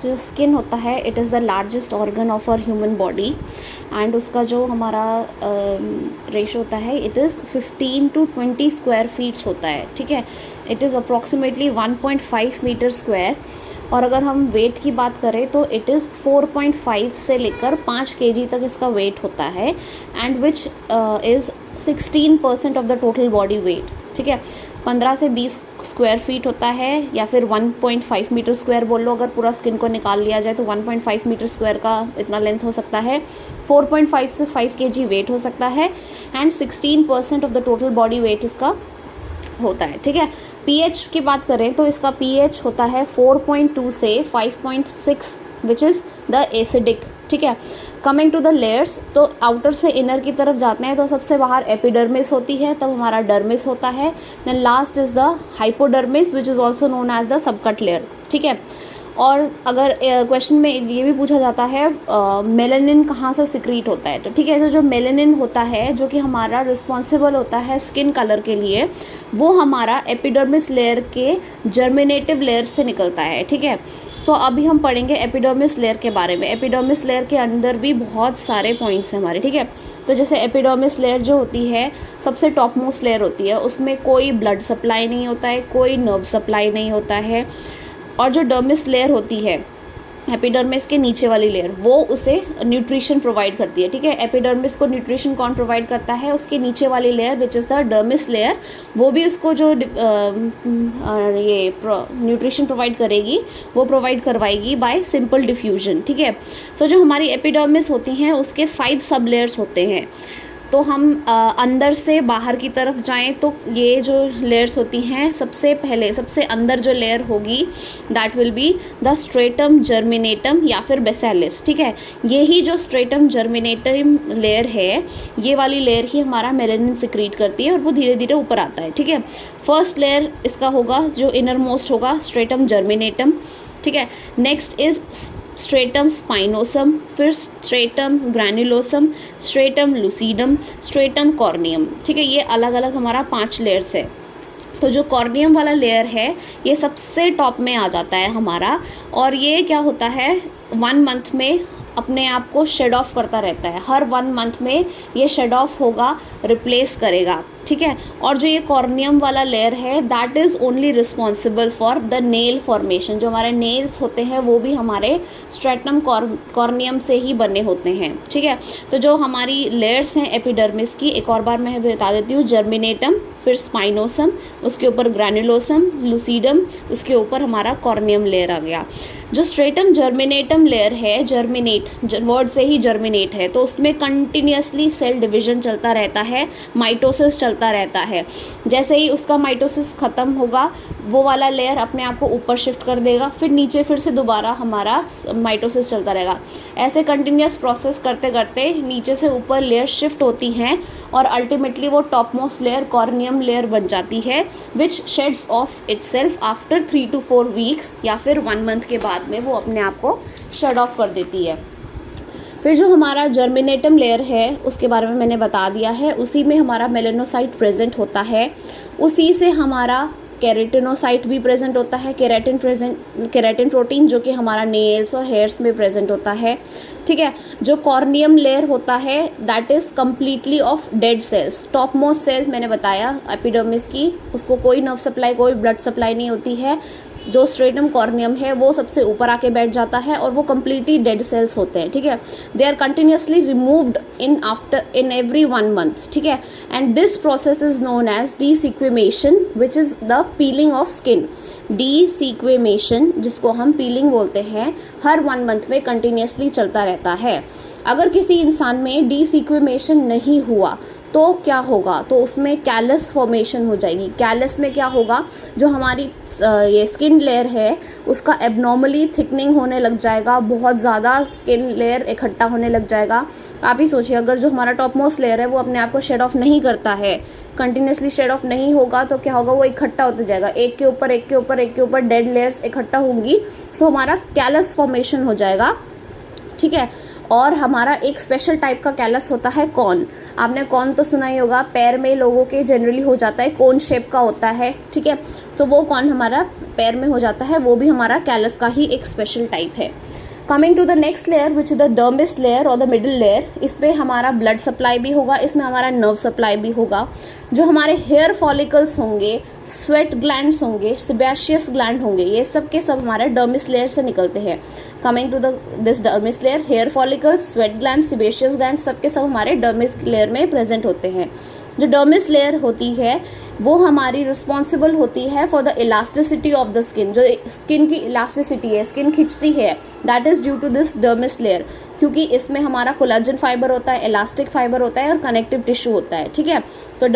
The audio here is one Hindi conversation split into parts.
जो स्किन होता है it is the largest organ of our human body and उसका जो हमारा रेशो होता है it is 15 to 20 square feets होता है, ठीक है। It is approximately 1.5 metre square. और अगर हम वेट की बात करें तो इट इज़ 4.5 से लेकर 5 kg तक इसका वेट होता है and which is 16% of the total body weight, ठीक है। 15 से 20 स्क्वायर फीट होता है या फिर 1.5 मीटर स्क्वायर बोल लो, अगर पूरा स्किन को निकाल लिया जाए तो 1.5 मीटर स्क्वायर का इतना लेंथ हो सकता है। 4.5 से 5 kg वेट हो सकता है and 16% of the total body weight इसका होता है, ठीक है। पीएच की बात करें तो इसका पीएच होता है 4.2 से 5.6 विच इज़ द एसिडिक, ठीक है। कमिंग टू द लेयर्स, तो आउटर से इनर की तरफ जाते हैं तो सबसे बाहर एपिडर्मिस होती है, तब हमारा डर्मिस होता है, then last is the hypodermis which is also known as the subcut layer, ठीक है। और अगर क्वेश्चन में ये भी पूछा जाता है मेलानिन कहाँ से सिक्रीट होता है, तो ठीक है, जो मेलानिन होता है जो कि हमारा रिस्पॉन्सिबल होता है स्किन कलर के लिए, वो हमारा एपिडर्मिस लेयर के जर्मिनेटिव लेयर से निकलता है, ठीक है। तो अभी हम पढ़ेंगे एपिडर्मिस लेयर के बारे में। एपिडर्मिस लेयर के अंदर भी बहुत सारे पॉइंट्स हैं हमारे, ठीक है। तो जैसे एपिडर्मिस लेयर जो होती है सबसे टॉप मोस्ट लेयर होती है, उसमें कोई ब्लड सप्लाई नहीं होता है, कोई नर्व सप्लाई नहीं होता है। और जो डर्मिस लेयर होती है एपिडर्मिस के नीचे वाली लेयर, वो उसे न्यूट्रिशन प्रोवाइड करती है, ठीक है। एपिडर्मिस को न्यूट्रिशन कौन प्रोवाइड करता है? उसके नीचे वाली layer which is the dermis layer, वो भी उसको जो ये न्यूट्रिशन प्रोवाइड करेगी वो प्रोवाइड करवाएगी बाय सिंपल डिफ्यूजन, ठीक है। सो जो हमारी एपिडर्मिस होती हैं उसके 5 सब लेयर्स होते हैं। तो हम अंदर से बाहर की तरफ जाएं तो ये जो लेयर्स होती हैं, सबसे पहले सबसे अंदर जो लेयर होगी that will be the stratum germinatum या फिर बेसिलस, ठीक है। यही जो स्ट्रेटम जर्मिनेटम लेयर है, ये वाली लेयर ही हमारा मेलानिन सिक्रीट करती है और वो धीरे धीरे ऊपर आता है, ठीक है। फर्स्ट लेयर इसका होगा जो इनर मोस्ट होगा स्ट्रेटम जर्मिनेटम, ठीक है। नेक्स्ट इज स्ट्रेटम स्पाइनोसम, फिर stratum ग्रैन्युलोसम, stratum lucidum, stratum corneum, ठीक है। ये अलग अलग हमारा 5 लेयर्स है। तो जो कॉर्नियम वाला लेयर है ये सबसे टॉप में आ जाता है हमारा, और ये क्या होता है 1 मंथ में अपने आप को शेड ऑफ करता रहता है। हर 1 मंथ में ये शेड ऑफ होगा, रिप्लेस करेगा, ठीक है। और जो ये कॉर्नियम वाला लेयर है that is only responsible for the nail formation. जो हमारे नेल्स होते हैं वो भी हमारे स्ट्रेटम कॉर्नियम से ही बने होते हैं, ठीक है। तो जो हमारी लेयर्स हैं एपिडर्मिस की, एक और बार मैं बता देती हूँ, जर्मिनेटम, फिर स्पाइनोसम, उसके ऊपर ग्रैन्युलोसम, लूसीडम, उसके ऊपर हमारा कॉर्नियम लेयर आ गया। जो स्ट्रेटम जर्मिनेटम लेयर है, जर्मिनेट वर्ड से ही जर्मिनेट है, तो उसमें कंटिन्यूसली सेल डिवीजन चलता रहता है, माइटोसिस चलता रहता है। जैसे ही उसका माइटोसिस ख़त्म होगा वो वाला लेयर अपने आप को ऊपर शिफ्ट कर देगा, फिर नीचे फिर से दोबारा हमारा माइटोसिस चलता रहेगा। ऐसे कंटिन्यूस प्रोसेस करते करते नीचे से ऊपर लेयर शिफ्ट होती हैं और अल्टीमेटली वो top most layer corneum layer बन जाती है which sheds of itself after 3 to 4 weeks या फिर 1 मंथ के बाद में वो अपने आप को शेड ऑफ कर देती है। फिर जो हमारा जर्मिनेटम लेयर है उसके बारे में मैंने बता दिया है, उसी में हमारा मेलानोसाइट प्रेजेंट होता है, उसी से हमारा केराटिनोसाइट भी प्रेजेंट होता है, केराटिन प्रोटीन जो कि हमारा नेल्स और हेयर्स में प्रेजेंट होता है, ठीक है। जो कॉर्नियम लेयर होता है that is completely of dead cells. Top most cells मैंने बताया एपिडर्मिस की, उसको कोई नर्व सप्लाई कोई ब्लड सप्लाई नहीं होती है। जो स्ट्रेटम कॉर्नियम है वो सबसे ऊपर आके बैठ जाता है और वो कम्प्लीटली डेड सेल्स होते हैं, ठीक है। They are continuously removed in every 1 month, ठीक है। And this process is known as desquamation which is the peeling of skin. Desquamation जिसको हम पीलिंग बोलते हैं, हर 1 मंथ में कंटिन्यूसली चलता रहता है। अगर किसी इंसान में डीसीक्वेमेशन नहीं हुआ तो क्या होगा, तो उसमें कैलस फॉर्मेशन हो जाएगी। कैलस में क्या होगा, जो हमारी ये स्किन लेयर है उसका एबनॉर्मली थिकनिंग होने लग जाएगा, बहुत ज़्यादा स्किन लेयर इकट्ठा होने लग जाएगा। आप ही सोचिए अगर जो हमारा टॉप मोस्ट लेयर है वो अपने आप को शेड ऑफ नहीं करता है, कंटिन्यूसली शेड ऑफ नहीं होगा, तो क्या होगा, वो इकट्ठा होता जाएगा, एक के ऊपर एक के ऊपर एक के ऊपर डेड लेयर्स इकट्ठा होंगी, सो हमारा कैलस फॉर्मेशन हो जाएगा, ठीक है। और हमारा एक स्पेशल टाइप का कैलस होता है कॉर्न। आपने कॉर्न तो सुना ही होगा, पैर में लोगों के जनरली हो जाता है, कोन शेप का होता है, ठीक है। तो वो कॉर्न हमारा पैर में हो जाता है, वो भी हमारा कैलस का ही एक स्पेशल टाइप है। Coming to the next layer which is the dermis layer और द मिडिल लेयर, इसमें हमारा ब्लड सप्लाई भी होगा, इसमें हमारा नर्व सप्लाई भी होगा। जो हमारे हेयर फॉलिकल्स होंगे, स्वेट ग्लैंड्स होंगे, सेबेशियस ग्लैंड होंगे, ये सब के सब हमारे डर्मिस लेयर से निकलते हैं। Coming to this dermis layer, hair follicles, sweat gland, sebaceous gland सब के सब हमारे डर्मिस लेयर में प्रेजेंट होते हैं। जो डर्मिस लेयर होती है वो हमारी रिस्पॉन्सिबल होती है for the elasticity of the skin. जो स्किन की इलास्टिसिटी है, स्किन खिंचती है, that is due to this dermis layer, क्योंकि इसमें हमारा कोलाजन फाइबर होता है, इलास्टिक फाइबर होता है और कनेक्टिव टिश्यू होता है, ठीक है। तो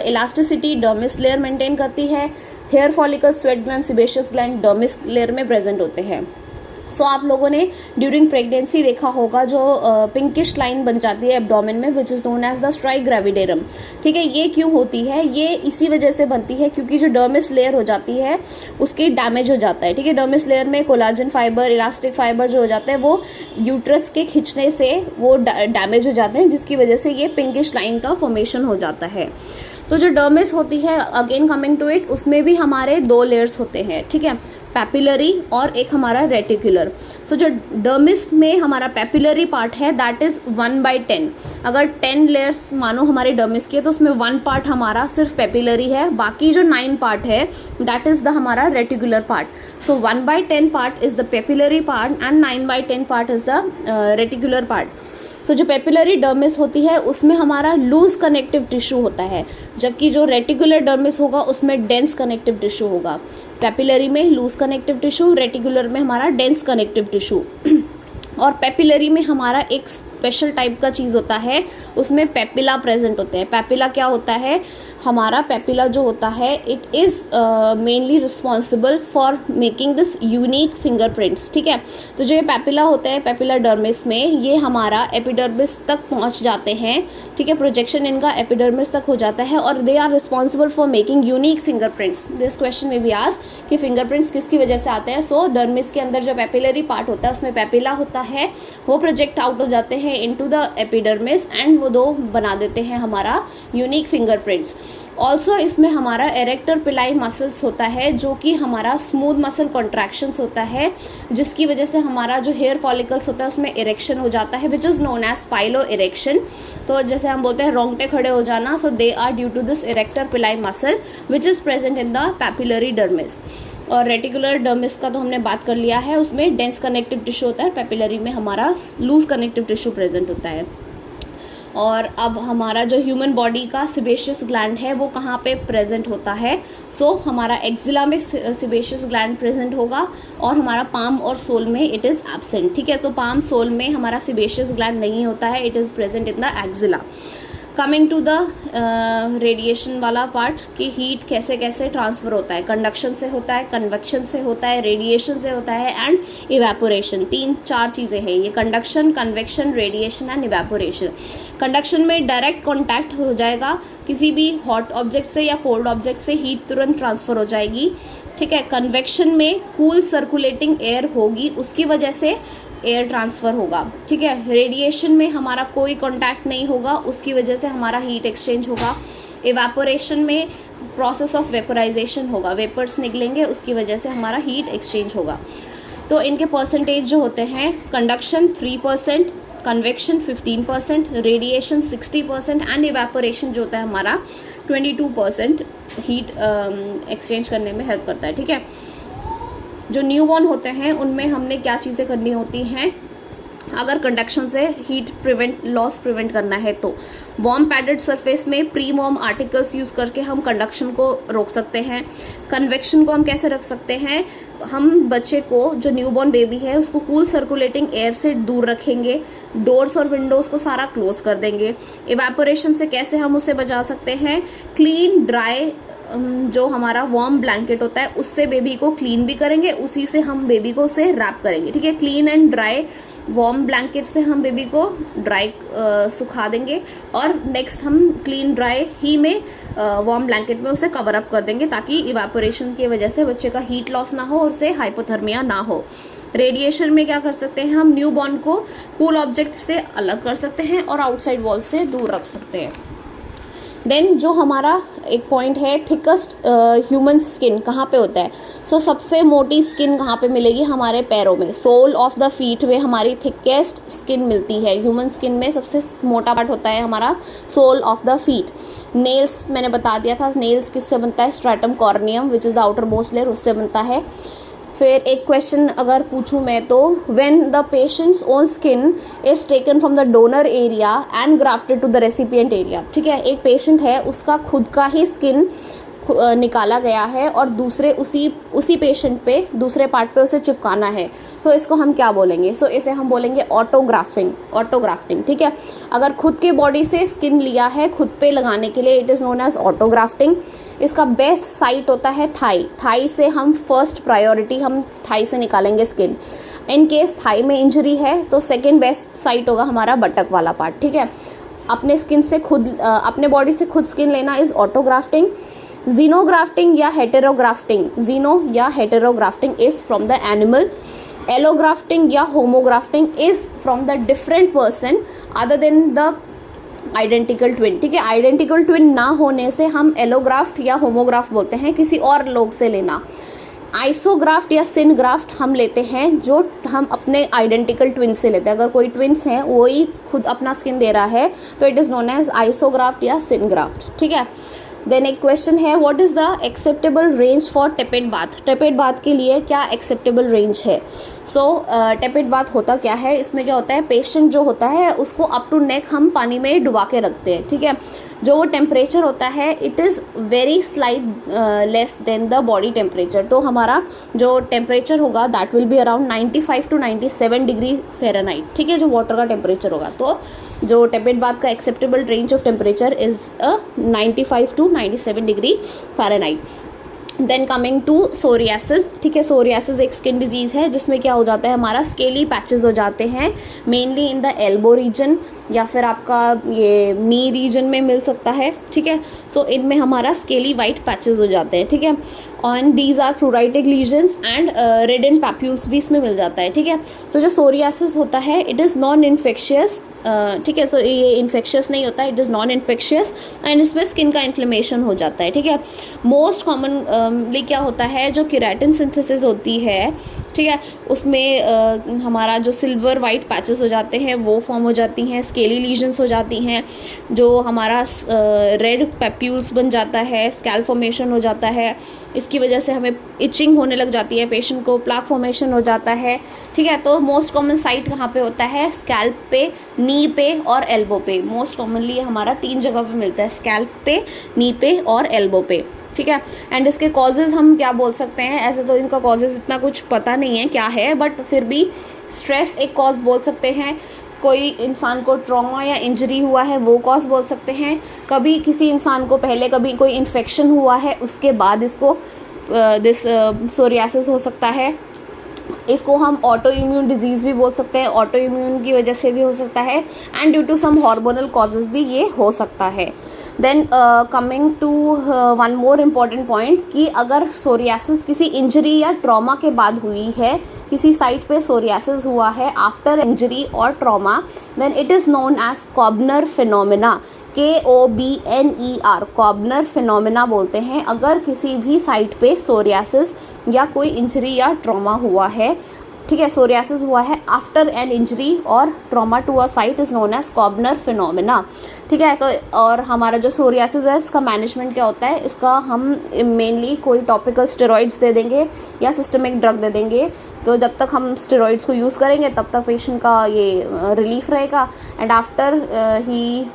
इलास्टिसिटी डर्मिस लेयर मेंटेन करती है। Hair follicle, sweat gland, sebaceous gland dermis layer में प्रेजेंट होते हैं। सो आप लोगों ने ड्यूरिंग प्रेगनेंसी देखा होगा जो पिंकिश लाइन बन जाती है एब्डोमेन में, which is known as the striae gravidarum, ठीक है। ये क्यों होती है? ये इसी वजह से बनती है क्योंकि जो डर्मिस लेयर हो जाती है उसकी डैमेज हो जाता है, ठीक है। डर्मिस लेयर में कोलाजन फाइबर, इलास्टिक फाइबर जो हो जाते हैं वो यूट्रस के खिंचने से वो डैमेज हो जाते हैं, जिसकी वजह से ये पिंकिश लाइन का फॉर्मेशन हो जाता है। तो जो डर्मिस होती है, अगेन कमिंग टू इट, उसमें भी हमारे 2 लेयर्स होते हैं, ठीक है, पैपिलरी और एक हमारा रेटिकुलर। सो जो डर्मिस में हमारा पैपिलरी पार्ट है दैट इज 1/10। अगर 10 लेयर्स मानो हमारे डर्मिस के, तो उसमें 1 पार्ट हमारा सिर्फ पैपिलरी है, बाकी जो 9 पार्ट है दैट इज द हमारा reticular part. So 1/10 part is the papillary part and 9/10 part is the reticular part. So जो पैपिलरी डर्मिस होती है उसमें हमारा लूज कनेक्टिव टिश्यू होता है, जबकि जो रेटिकुलर डर्मिस होगा उसमें डेंस कनेक्टिव टिश्यू होगा। पैपिलरी में लूज कनेक्टिव टिश्यू, रेटिकुलर में हमारा डेंस कनेक्टिव टिश्यू। और पैपिलरी में हमारा एक स्पेशल टाइप का चीज़ होता है, उसमें पैपिला प्रेजेंट होते हैं। पैपिला क्या होता है? हमारा पैपिला जो होता है it is mainly responsible for making this unique fingerprints, ठीक है। तो जो ये पैपिला होते हैं, पैपिला डर्मिस में, ये हमारा एपिडर्मिस तक पहुंच जाते हैं, ठीक है। प्रोजेक्शन इनका एपिडर्मिस तक हो जाता है और they are responsible for making unique fingerprints. This question में भी आस्क कि फिंगरप्रिंट्स किसकी वजह से आते हैं। सो डर्मिस के अंदर जो पैपिलरी पार्ट होता है उसमें पैपिला होता है, वो प्रोजेक्ट आउट हो जाते हैं इनटू द एपिडर्मिस एंड वो 2 बना देते हैं हमारा यूनिक फिंगरप्रिंट्स। ऑल्सो इसमें हमारा एरेक्टर पिलाई मसल्स होता है, जो कि हमारा स्मूथ मसल कॉन्ट्रैक्शंस होता है, जिसकी वजह से हमारा जो हेयर फॉलिकल्स होता है उसमें इरेक्शन हो जाता है, which is known as pilo erection. तो जैसे हम बोलते हैं रोंगटे खड़े हो जाना, so they are due to this arrector pili muscle which is present in the papillary dermis. और रेटिकुलर डर्मिस का तो हमने बात कर लिया है, उसमें डेंस कनेक्टिव टिश्यू होता है, पैपिलरी में हमारा लूज कनेक्टिव टिश्यू प्रेजेंट होता है। और अब हमारा जो ह्यूमन बॉडी का सेबेशियस ग्लैंड है वो कहाँ पे प्रेजेंट होता है? सो हमारा एक्जिला में सेबेशियस ग्लैंड प्रेजेंट होगा और हमारा पाम और सोल में इट इज़ एब्सेंट, ठीक है। तो पाम सोल में हमारा सेबेशियस ग्लैंड नहीं होता है, it is present in the axilla. Coming to the radiation वाला पार्ट कि हीट कैसे कैसे ट्रांसफ़र होता है, कंडक्शन से होता है, कन्वेक्शन से होता है, रेडिएशन से होता है एंड इवेपोरेशन। 3-4 चीज़ें हैं ये, conduction, convection, radiation and evaporation. Conduction में डायरेक्ट कॉन्टैक्ट हो जाएगा किसी भी हॉट ऑब्जेक्ट से या कोल्ड ऑब्जेक्ट से, हीट तुरंत ट्रांसफ़र हो जाएगी, ठीक है। कन्वेक्शन में कूल सर्कुलेटिंग एयर होगी, उसकी वजह से एयर ट्रांसफ़र होगा, ठीक है। रेडिएशन में हमारा कोई कांटेक्ट नहीं होगा, उसकी वजह से हमारा हीट एक्सचेंज होगा। इवेपोरेशन में प्रोसेस ऑफ वेपोराइजेशन होगा, वेपर्स निकलेंगे, उसकी वजह से हमारा हीट एक्सचेंज होगा। तो इनके परसेंटेज जो होते हैं, conduction 3%, convection 15%, radiation 60% and evaporation जो होता है हमारा 22% हीट एक्सचेंज करने में हेल्प करता है, ठीक है। जो न्यूबॉर्न होते हैं उनमें हमने क्या चीज़ें करनी होती हैं अगर कंडक्शन से हीट लॉस प्रिवेंट करना है? तो वार्म पैडेड सरफेस में प्री वार्म आर्टिकल्स यूज़ करके हम कंडक्शन को रोक सकते हैं। कन्वेक्शन को हम कैसे रख सकते हैं? हम बच्चे को, जो न्यूबॉर्न बेबी है, उसको कूल सर्कुलेटिंग एयर से दूर रखेंगे, डोर्स और विंडोज़ को सारा क्लोज कर देंगे। इवेपोरेशन से कैसे हम उसे बचा सकते हैं? क्लीन ड्राई जो हमारा वार्म ब्लैंकेट होता है उससे बेबी को क्लीन भी करेंगे, उसी से हम बेबी को उसे रैप करेंगे, ठीक है। Clean and dry warm blanket से हम बेबी को ड्राई सुखा देंगे और नेक्स्ट हम क्लीन ड्राई ही में वार्म ब्लैंकेट में उसे कवर अप कर देंगे, ताकि इवेपोरेशन की वजह से बच्चे का हीट लॉस ना हो और उसे हाइपोथर्मिया ना हो। रेडिएशन में क्या कर सकते हैं हम, न्यू बॉर्न को कूल ऑब्जेक्ट से अलग कर सकते हैं और आउटसाइड वॉल से दूर रख सकते हैं। देन जो हमारा एक पॉइंट है, थिकेस्ट ह्यूमन स्किन कहाँ पे होता है? सो सबसे मोटी स्किन कहाँ पे मिलेगी? हमारे पैरों में, सोल ऑफ द फीट में हमारी थिकेस्ट स्किन मिलती है। ह्यूमन स्किन में सबसे मोटा पार्ट होता है हमारा sole of the feet. Nails मैंने बता दिया था, नेल्स किससे बनता है? Stratum corneum which is the outermost layer, उससे बनता है। फिर एक क्वेश्चन अगर पूछूं मैं तो, when the patient's own skin is taken from the donor area and grafted to the recipient area, ठीक है, एक पेशेंट है उसका खुद का ही स्किन निकाला गया है और दूसरे उसी पेशेंट पे दूसरे पार्ट पे उसे चिपकाना है, सो इसको हम क्या बोलेंगे? सो इसे हम बोलेंगे ऑटोग्राफ्टिंग, ठीक है। अगर खुद के बॉडी से स्किन लिया है खुद पे लगाने के लिए, इट इज़ नोन एज ऑटोग्राफ्टिंग। इसका बेस्ट साइट होता है थाई से हम फर्स्ट प्रायोरिटी हम थाई से निकालेंगे स्किन। इन केस थाई में इंजरी है तो सेकेंड बेस्ट साइट होगा हमारा बटक वाला पार्ट, ठीक है। अपने स्किन से खुद अपने बॉडी से खुद स्किन लेना इज़ ऑटोग्राफ्टिंग। जीनोग्राफ्टिंग या हेटेरोग्राफ्टिंग, जीनो या heterografting is from the animal. Allografting या homografting is from the different person other than the identical twin, ठीक है। आइडेंटिकल ट्विन ना होने से हम एलोग्राफ्ट या होमोग्राफ्ट बोलते हैं, किसी और लोग से लेना। आइसोग्राफ्ट या सिनग्राफ्ट हम लेते हैं जो हम अपने आइडेंटिकल ट्विन से लेते हैं। अगर कोई ट्विन्स हैं वही खुद अपना स्किन दे रहा है तो it is known as isograft या सिनग्राफ्ट, ठीक है। देन एक क्वेश्चन है, what is the acceptable range for tepid bath? Tepid bath के लिए क्या एक्सेप्टेबल रेंज है? सो टेपेड बाथ होता क्या है, इसमें क्या होता है, पेशेंट जो होता है उसको अप टू नेक हम पानी में डुबा के रखते हैं, ठीक है। जो वो टेम्परेचर होता है it is very slight less than the body temperature, तो हमारा जो टेम्परेचर होगा that will be around 95 to 97 degree Fahrenheit, ठीक है, जो वाटर का टेम्परेचर होगा। तो जो टेपेड बाथ का acceptable range of temperature is 95 to 97 degree Fahrenheit. Then coming to psoriasis, ठीक है। सोरियासिस एक स्किन डिजीज़ है जिसमें क्या हो जाता है, हमारा स्केली पैचेस हो जाते हैं, mainly in the elbow region या फिर आपका ये नी रीजन में मिल सकता है, ठीक है। सो इनमें हमारा स्केली वाइट पैचेस हो जाते हैं, ठीक है। And these are pruritic lesions and red and papules भी इसमें मिल जाता है, ठीक है। सो जो सोरियासिस होता है इट इज़ नॉन इन्फेक्शियस, ठीक है। सो ये इन्फेक्शियस नहीं होता, it is non infectious and इसमें स्किन का इन्फ्लेमेशन हो जाता है, ठीक है। मोस्ट कॉमनली क्या होता है, जो केराटिन सिंथेसिस होती है, ठीक है, उसमें हमारा जो सिल्वर वाइट पैचेस हो जाते हैं वो फॉर्म हो जाती हैं, स्केली लीजन्स हो जाती हैं, जो हमारा रेड पैप्यूल्स बन जाता है, स्कैल फॉर्मेशन हो जाता है, इसकी वजह से हमें इचिंग होने लग जाती है, पेशेंट को प्लाक फॉर्मेशन हो जाता है, ठीक है। तो मोस्ट कॉमन साइट कहाँ पे होता है, स्कैल्प पे, नी पे और एल्बो पे। मोस्ट कॉमनली हमारा 3 जगह पे मिलता है, स्कैल्प पे, नी पे और एल्बो पे, ठीक है। एंड इसके कॉजेज़ हम क्या बोल सकते हैं, ऐसे तो इनका कॉजेज़ इतना कुछ पता नहीं है क्या है, बट फिर भी स्ट्रेस एक कॉज बोल सकते हैं, कोई इंसान को ट्रॉमा या इंजरी हुआ है वो कॉज बोल सकते हैं, कभी किसी इंसान को पहले कभी कोई इन्फेक्शन हुआ है उसके बाद इसको सोरियासिस हो सकता है। इसको हम ऑटो इम्यून डिजीज़ भी बोल सकते हैं, ऑटो इम्यून की वजह से भी हो सकता है and due to some hormonal causes भी ये हो सकता है। Then coming to one more important point कि अगर सोरियासिस किसी इंजरी या ट्रॉमा के बाद हुई है, किसी साइट पे सोरियासिस हुआ है आफ्टर इंजरी और trauma, then it is known as Koebner phenomena, KOBNER, Koebner phenomena बोलते हैं अगर किसी भी साइट पे सोरियासिस या कोई इंजरी या ट्रॉमा हुआ है, ठीक है। सोरियासिस हुआ है आफ्टर एन इंजरी और trauma to a site is known as Koebner phenomena, ठीक है। तो और हमारा जो सोरियासिस है इसका मैनेजमेंट क्या होता है, इसका हम मेनली कोई टॉपिकल स्टेरॉइड्स दे देंगे या सिस्टमिक ड्रग दे देंगे, तो जब तक हम स्टेरॉइड्स को यूज़ करेंगे तब तक पेशेंट का ये रिलीफ रहेगा and after he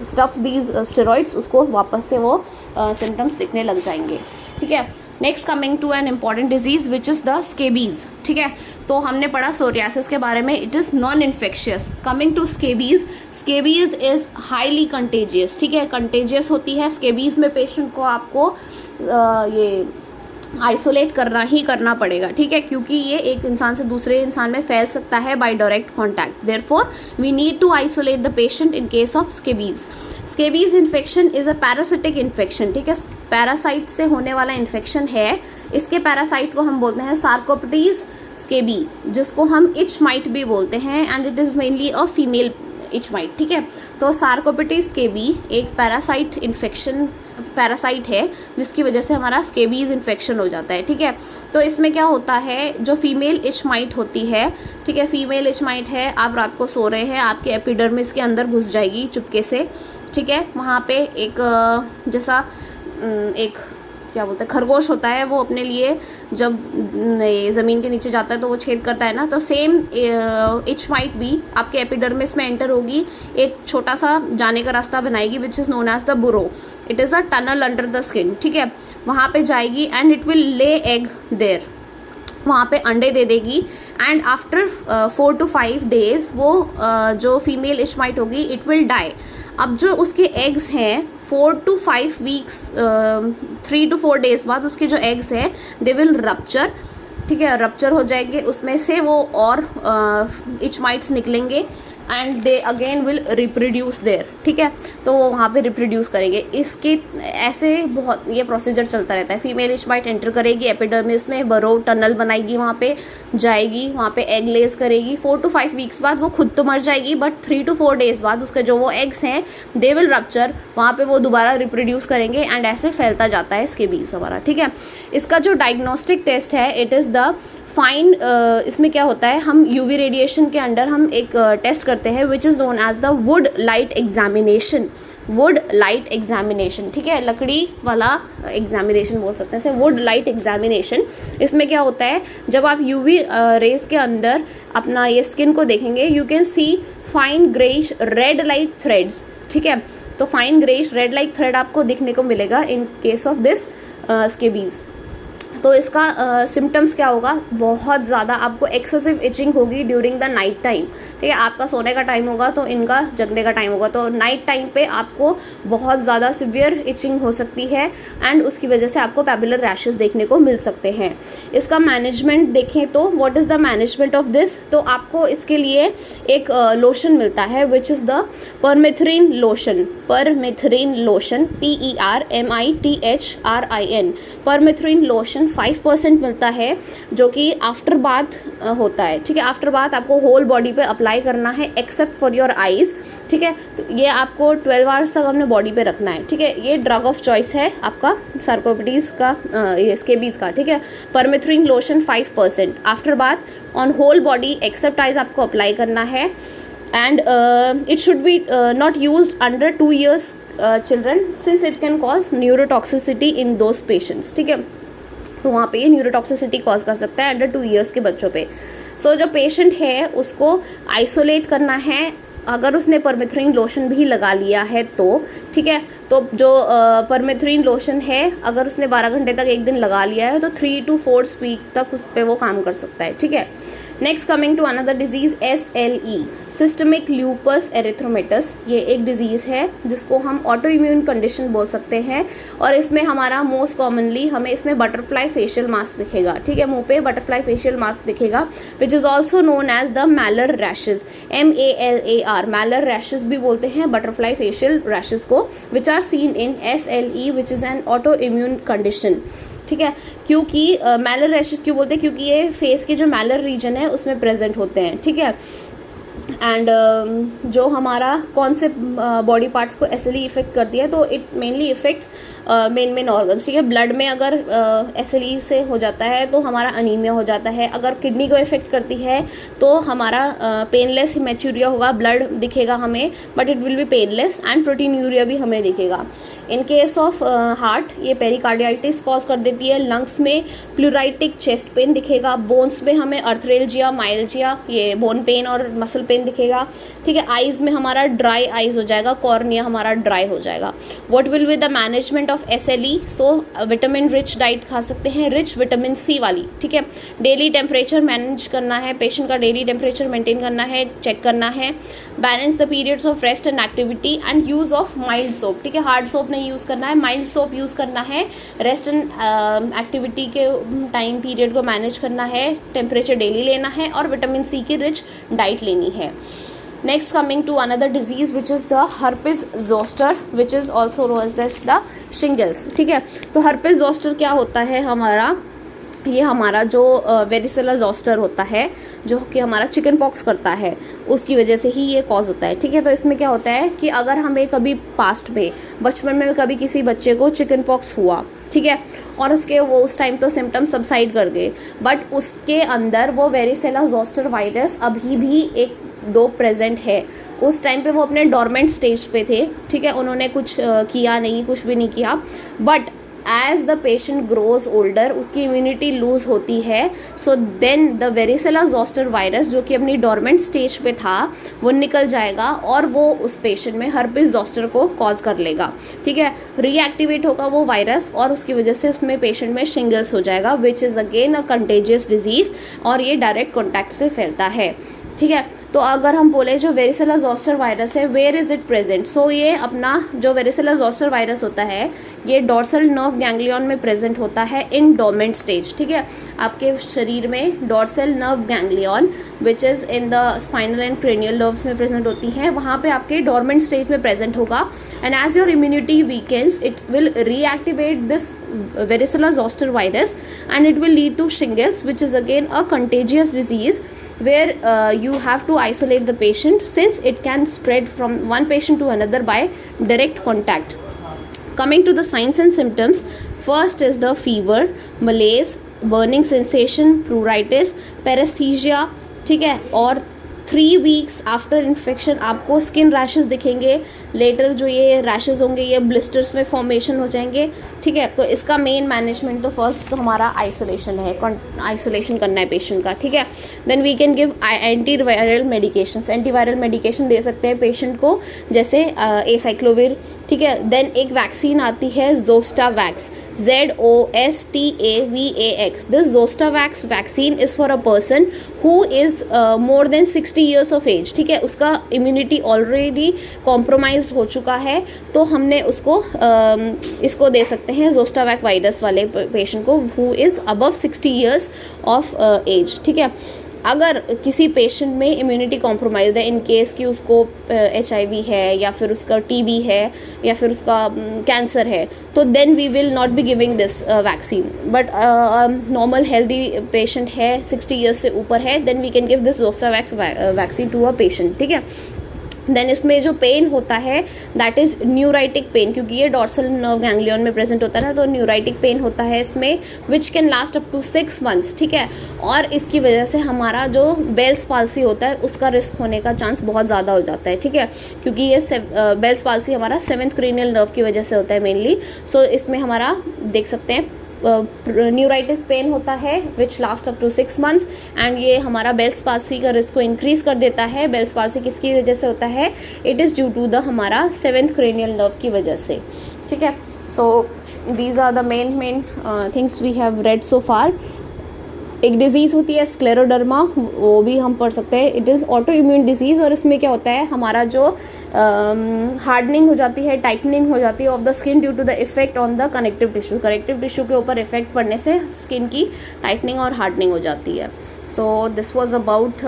stops these steroids उसको वापस से वो सिम्टम्स दिखने लग जाएंगे, ठीक है। Next coming to an important disease which is the scabies, ठीक है। तो हमने पढ़ा सोरियासिस के बारे में, it is non infectious. Coming to scabies, scabies is highly contagious, ठीक है, कंटेजियस होती है। स्केबीज़ में पेशेंट को आपको ये आइसोलेट करना पड़ेगा, ठीक है, क्योंकि ये एक इंसान से दूसरे इंसान में फैल सकता है by direct contact. Therefore we need to isolate the patient in case of scabies. Scabies infection is a parasitic infection, ठीक है, पैरासाइट से होने वाला इन्फेक्शन है। इसके पैरासाइट को हम बोलते हैं सार्कोप्टीज स्केबी, जिसको हम इच माइट भी बोलते हैं, and it is mainly a female etch might, ठीक है। तो सार्कोपिटिस स्केबी एक पैरासाइट है जिसकी वजह से हमारा स्केबीज इन्फेक्शन हो जाता है, ठीक है। तो इसमें क्या होता है, जो फीमेल इच माइट होती है, ठीक है, फीमेल इच माइट है, आप रात को सो रहे हैं, आपके एपिडर्मिस के अंदर घुस जाएगी चुपके से, ठीक है। वहाँ पे एक जैसा एक क्या बोलते हैं खरगोश होता है, वो अपने लिए जब ज़मीन के नीचे जाता है तो वो छेद करता है ना, तो सेम इच माइट भी आपके एपिडर्मिस में एंटर होगी, एक छोटा सा जाने का रास्ता बनाएगी which is known as the burrow. It is a tunnel under the skin, ठीक है। वहाँ पे जाएगी and it will lay egg there, वहाँ पे अंडे दे देगी, एंड आफ्टर 4 to 5 days वो जो फीमेल इच माइट होगी इट विल डाई। अब जो उसके एग्स हैं 4 to 5 weeks 3 to 4 days बाद उसके जो एग्स हैं दे विल रप्चर, ठीक है, रप्चर हो जाएंगे, उसमें से वो और इच माइट्स निकलेंगे and they again will reproduce there, ठीक है। तो वो वहाँ पे रिप्रोड्यूस करेंगे। इसके ऐसे बहुत ये प्रोसीजर चलता रहता है। फीमेल इच माइट एंटर करेगी एपिडर्मिस में, बरो टनल बनाएगी, वहाँ पे जाएगी, वहाँ पे एग लेस करेगी। 4 to 5 weeks बाद वो खुद तो मर जाएगी, बट 3 to 4 days बाद उसके जो वो एग्स हैं दे विल रप्चर, वहाँ पे वो दोबारा रिप्रोड्यूस करेंगे एंड ऐसे फैलता जाता है स्केबीज हमारा, ठीक है। इसका जो डायग्नोस्टिक टेस्ट है इट इज़ द फाइन, इसमें क्या होता है, हम यूवी रेडिएशन के अंडर हम एक टेस्ट करते हैं which is known as the Wood light examination, Wood light examination, ठीक है, लकड़ी वाला एग्जामिनेशन बोल सकते हैं इसे, वुड लाइट एग्जामिनेशन। इसमें क्या होता है, जब आप यूवी रेज के अंदर अपना ये स्किन को देखेंगे, you can see fine greyish red like threads, ठीक है। तो fine greyish red like thread आपको देखने को मिलेगा इन केस ऑफ दिस स्केबीज। तो इसका सिम्टम्स क्या होगा, बहुत ज़्यादा आपको एक्सेसिव इचिंग होगी ड्यूरिंग द नाइट टाइम, ठीक है। आपका सोने का टाइम होगा तो इनका जगने का टाइम होगा, तो नाइट टाइम पे आपको बहुत ज़्यादा सिवियर इचिंग हो सकती है एंड उसकी वजह से आपको पैपुलर रैशेस देखने को मिल सकते हैं। इसका मैनेजमेंट देखें तो what is the management of this, तो आपको इसके लिए एक लोशन मिलता है which is the permethrin lotion, permethrin lotion, PERMITHRIN, permethrin lotion 5% मिलता है, जो कि आफ्टर बाथ होता है, ठीक है। आफ्टर बाथ आपको होल बॉडी पे अप्लाई करना है एक्सेप्ट फॉर योर आईज, ठीक है। तो ये आपको 12 आवर्स तक अपने बॉडी पे रखना है, ठीक है। ये ड्रग ऑफ चॉइस है आपका सार्कोपिटीज का, ये स्केबीज का, ठीक है। Permethrin lotion 5% after bath on whole body except eyes आपको अप्लाई करना है, and it should be not used under 2 years children since it can cause neurotoxicity in those patients, ठीक है। तो वहाँ पे ये न्यूरोटॉक्सिसिटी कॉज कर सकता है अंडर 2 years के बच्चों पे। सो जो पेशेंट है उसको आइसोलेट करना है, अगर उसने परमेथ्रिन लोशन भी लगा लिया है तो, ठीक है। तो जो परमेथ्रिन लोशन है अगर उसने 12 घंटे तक एक दिन लगा लिया है तो 3 to 4 weeks तक उस पर वो काम कर सकता है, ठीक है। Next coming to another disease SLE, systemic lupus erythematosus. ये एक डिजीज़ है जिसको हम ऑटो इम्यून कंडीशन बोल सकते हैं, और इसमें हमारा मोस्ट कॉमनली हमें इसमें बटरफ्लाई फेशियल मास्क दिखेगा, ठीक है। मुंह पे बटरफ्लाई फेशियल मास्क दिखेगा which is also known as the malar rashes, MALAR, malar rashes भी बोलते हैं बटरफ्लाई फेशियल रैशेज को, which are seen in SLE which is an autoimmune condition, ठीक है। क्योंकि मैलर रैशेज क्यों बोलते हैं, क्योंकि ये फेस के जो मैलर रीजन है उसमें प्रेजेंट होते हैं, ठीक है। एंड जो हमारा कौन से बॉडी पार्ट्स को SLE इफेक्ट करती है, तो it mainly effects main organs, ठीक है। ब्लड में अगर SLE से हो जाता है तो हमारा अनीमिया हो जाता है। अगर किडनी को इफेक्ट करती है तो हमारा पेनलेस हिमेचूरिया होगा, ब्लड दिखेगा हमें but it will be painless, and proteinuria भी हमें दिखेगा। इन केस ऑफ हार्ट ये पेरिकार्डियाइटिस कॉज कर देती है, लंग्स में प्लूराइटिक चेस्ट पेन दिखेगा, बोन्स में हमें अर्थरेल्जिया, माइल्जिया, ये बोन पेन और मसल पेन दिखेगा, ठीक है। आइज़ में हमारा ड्राई आइज़ हो जाएगा, कॉर्निया हमारा ड्राई हो जाएगा। What will be the management of SLE, so vitamin rich diet खा सकते हैं, रिच विटामिन C वाली, ठीक है। डेली टेम्परेचर मैनेज करना है, पेशेंट का डेली टेम्परेचर मेंटेन करना है, चेक करना है। Balance the periods of rest and activity and use of mild soap, ठीक है। हार्ड सोप नहीं यूज़ करना है, माइल्ड सोप यूज़ करना है। रेस्ट एंड एक्टिविटी के टाइम पीरियड को मैनेज करना है, टेम्परेचर डेली लेना है और विटामिन C की रिच डाइट लेनी है। Next coming to another disease which is the herpes zoster which is also known as the shingles, ठीक है। तो herpes zoster क्या होता है, हमारा ये हमारा जो वेरिसेला जोस्टर होता है, जो कि हमारा चिकन पॉक्स करता है, उसकी वजह से ही ये कॉज होता है। ठीक है, तो इसमें क्या होता है कि अगर हमें कभी पास्ट में, बचपन में कभी किसी बच्चे को चिकन पॉक्स हुआ, ठीक है, और उसके वो उस टाइम तो सिम्टम्स सबसाइड कर गए, बट उसके अंदर वो वेरिसेला जोस्टर वायरस अभी भी 1-2 प्रेजेंट है। उस टाइम पे वो अपने डॉर्मेंट स्टेज पे थे, ठीक है, उन्होंने कुछ किया नहीं, कुछ भी नहीं किया, but as the patient grows older उसकी इम्यूनिटी लूज होती है, so then the varicella zoster virus जो कि अपनी डॉर्मेंट स्टेज पे था वो निकल जाएगा और वो उस पेशेंट में हर्पिस जोस्टर को कॉज कर लेगा। ठीक है, रीएक्टिवेट होगा वो वायरस और उसकी वजह से उसमें पेशेंट में शिंगल्स हो जाएगा, विच is again a contagious disease, और ये डायरेक्ट कॉन्टैक्ट से फैलता है। ठीक है, तो अगर हम बोले जो वेरिसेला जोस्टर वायरस है, वेयर इज़ इट प्रेजेंट, सो ये अपना जो वेरिसेला जोस्टर वायरस होता है ये डॉर्सल नर्व गैंग्लियन में प्रेजेंट होता है इन डोर्मेंट स्टेज। ठीक है, आपके शरीर में dorsal nerve ganglion which is in the spinal and cranial nerves में प्रेजेंट होती हैं, वहाँ पे आपके डोर्मेंट स्टेज में प्रेजेंट होगा, and as your immunity weakens it will reactivate this varicella zoster virus and it will lead to shingles which is again a contagious disease where you have to isolate the patient since it can spread from one patient to another by direct contact. Coming to the signs and symptoms, first is the fever, malaise, burning sensation, pruritus, paresthesia, ठीक है, और 3 वीक्स आफ्टर इन्फेक्शन आपको स्किन रैशेस दिखेंगे, लेटर जो ये रैशेस होंगे ये ब्लिस्टर्स में फॉर्मेशन हो जाएंगे। ठीक है, तो इसका मेन मैनेजमेंट तो फर्स्ट तो हमारा आइसोलेशन है, आइसोलेशन करना है पेशेंट का। ठीक है, then we can give antiviral medications, antiviral medication दे सकते हैं पेशेंट को, जैसे एसाइक्लोविर। ठीक है, देन एक वैक्सीन आती है जोस्टावैक्स, ZOSTAVAX. This Zostavax vaccine is for a person who is more than 60 years of age. ठीक है, उसका इम्यूनिटी ऑलरेडी कॉम्प्रोमाइज हो चुका है, तो हमने उसको इसको दे सकते हैं जोस्टावैक वायरस वाले पेशेंट को who is above 60 years of age. ठीक है, अगर किसी पेशेंट में इम्यूनिटी कॉम्प्रोमाइज है, इन केस कि उसको HIV है या फिर उसका TB है या फिर उसका कैंसर है, तो then we will not be giving this vaccine, but normal healthy patient है 60 years से ऊपर है, then we can give this Zostavax vaccine to a patient. ठीक है, देन इसमें जो पेन होता है दैट इज़ न्यूराइटिक पेन, क्योंकि ये डॉर्सल नर्व गैंग्लियन में प्रेजेंट होता है ना, तो न्यूराइटिक पेन होता है इसमें which can last up to 6 months। ठीक है, और इसकी वजह से हमारा जो बेल्स पाल्सी होता है उसका रिस्क होने का चांस बहुत ज़्यादा हो जाता है। ठीक है, क्योंकि ये बेल्स पाल्सी हमारा 7th क्रेनियल नर्व की वजह से होता है मेनली, सो इसमें हमारा देख सकते हैं न्यूराइटिक पेन होता है which last up to 6 months, and ये हमारा बेल्स पाल्सी का रिस्क को इंक्रीज कर देता है। बेल्स पाल्सी किसकी वजह से होता है, it is due to the हमारा 7th क्रेनियल नर्व की वजह से। ठीक है, so these are the main things we have read so far. एक डिजीज़ होती है स्क्लेरोडर्मा, वो भी हम पढ़ सकते हैं, it is auto immune disease, और इसमें क्या होता है हमारा जो हार्डनिंग हो जाती है, टाइटनिंग हो जाती है of the skin due to the effect on the connective tissue, connective tissue के ऊपर इफेक्ट पड़ने से स्किन की टाइटनिंग और हार्डनिंग हो जाती है। So this was about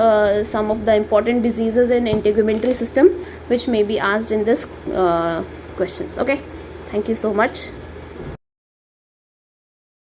some of the important diseases in integumentary system which may be asked in this questions. Okay, thank you so much.